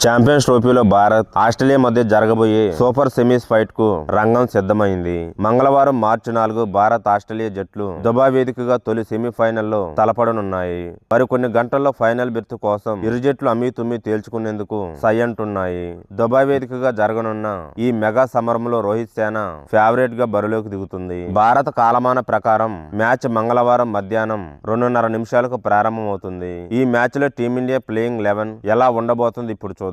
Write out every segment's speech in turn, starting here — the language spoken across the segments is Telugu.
ఛాంపియన్స్ ట్రోఫీలో భారత్ ఆస్ట్రేలియా మధ్య జరగబోయే సూపర్ సెమీస్ ఫైట్ కు రంగం సిద్ధమైంది. మంగళవారం మార్చి 4 భారత్ ఆస్ట్రేలియా జట్లు దుబాయ్ వేదికగా తొలి సెమీఫైనల్లో తలపడనున్నాయి. మరికొన్ని గంటల్లో ఫైనల్ బిర్తు కోసం ఇరు జట్లు అమీతుమీ తేల్చుకునేందుకు సై అంటున్నాయి. దుబాయ్ వేదికగా జరగనున్న ఈ మెగా సమరంలో రోహిత్ సేన ఫేవరెట్ గా బరిలోకి దిగుతుంది. భారత కాలమాన ప్రకారం మ్యాచ్ మంగళవారం మధ్యాహ్నం 2:30 నిమిషాలకు ప్రారంభమవుతుంది. ఈ మ్యాచ్ లో టీమిండియా ప్లేయింగ్ 11 ఎలా ఉండబోతుంది ఇప్పుడు చూద్దాం.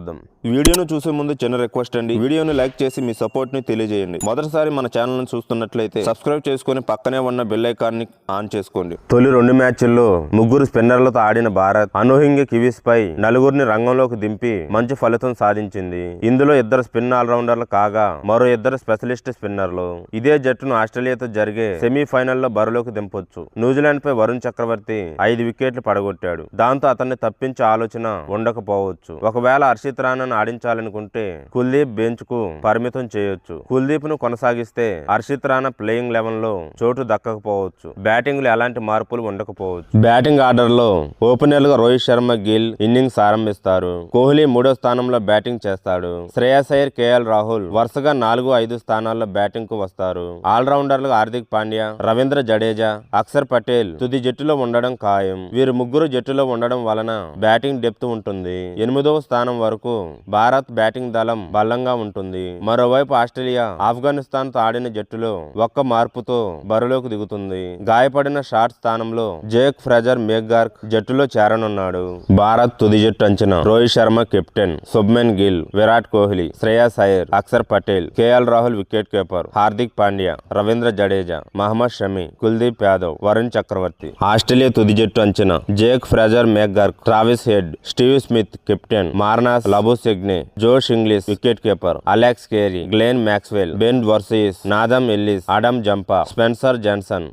వీడియోను చూసే ముందు చిన్న రిక్వెస్ట్ అండి, వీడియోను లైక్ చేసి మీ సపోర్ట్ ని తెలియజేయండి. మొదటిసారి మన ఛానల్ ను చూస్తున్నట్లయితే సబ్స్క్రైబ్ చేసుకుని పక్కనే ఉన్న బెల్ ఐకాన్ ని ఆన్ చేసుకోండి. తొలి 2 మ్యాచ్ల్లో ముగ్గురు స్పిన్నర్లతో ఆడిన భారత్ అనూహ్యంగా కివీస్ పై నలుగురిని రంగంలోకి దింపి మంచి ఫలితం సాధించింది. ఇందులో 2 స్పిన్ ఆల్రౌండర్లు కాగా మరో 2 స్పెషలిస్ట్ స్పిన్నర్లు. ఇదే జట్టును ఆస్ట్రేలియాతో జరిగే సెమీఫైనల్లో బరిలోకి దింపొచ్చు. న్యూజిలాండ్ పై వరుణ్ చక్రవర్తి 5 వికెట్లు పడగొట్టాడు. దాంతో అతన్ని తప్పించే ఆలోచన ఉండకపోవచ్చు. ఒకవేళ హర్షిత్ రాణాను ఆడించాలనుకుంటే కుల్దీప్ బెంచ్ కు పరిమితం చేయొచ్చు. కుల్దీప్ ను కొనసాగిస్తే హర్షిత్ రాణా ప్లేయింగ్ 11 లో చోటు దక్కకపోవచ్చు. బ్యాటింగ్ లో ఎలాంటి మార్పులు ఉండకపోవచ్చు. బ్యాటింగ్ ఆర్డర్ లో ఓపెనర్లుగా రోహిత్ శర్మ, గిల్ ఇన్నింగ్స్ ఆరంభిస్తారు. కోహ్లీ 3వ స్థానంలో బ్యాటింగ్ చేస్తాడు. శ్రేయస్ అయ్యర్, కేఎల్ రాహుల్ వరుసగా 4, 5 స్థానాల్లో బ్యాటింగ్ కు వస్తారు. ఆల్రౌండర్లుగా హార్దిక్ పాండ్యా, రవీంద్ర జడేజా, అక్షర్ పటేల్ తుది జట్టులో ఉండడం ఖాయం. వీరు ముగ్గురు జట్టులో ఉండడం వలన బ్యాటింగ్ డెప్త్ ఉంటుంది. 8వ స్థానం వరకు భారత్ బ్యాటింగ్ దళం బలంగా ఉంటుంది. మరోవైపు ఆస్ట్రేలియా ఆఫ్ఘనిస్తాన్ తో ఆడిన జట్టులో ఒక్క మార్పుతో బరిలోకి దిగుతుంది. గాయపడిన షాట్ స్థానంలో జేక్ ఫ్రెజర్ మెక్గార్క్ జట్టులో చేరనున్నాడు. భారత్ తుది జట్టు అంచనా: Rohit Sharma captain, Shubman Gill, Virat Kohli, Shreyas Iyer, Akshar Patel, KL Rahul wicket keeper, Hardik Pandya, Ravindra Jadeja, Mohammed Shami, Kuldeep Yadav, Varun Chakravarthy. Australia తుది జట్టు అంచనా: Jake Fraser McGurk, Travis Head, Steve Smith captain, Marnus Labuschagne, Josh Inglis wicket keeper, Alex Carey, Glenn Maxwell, Ben Dwarshuis, Nathan Ellis, Adam Zampa, Spencer Johnson.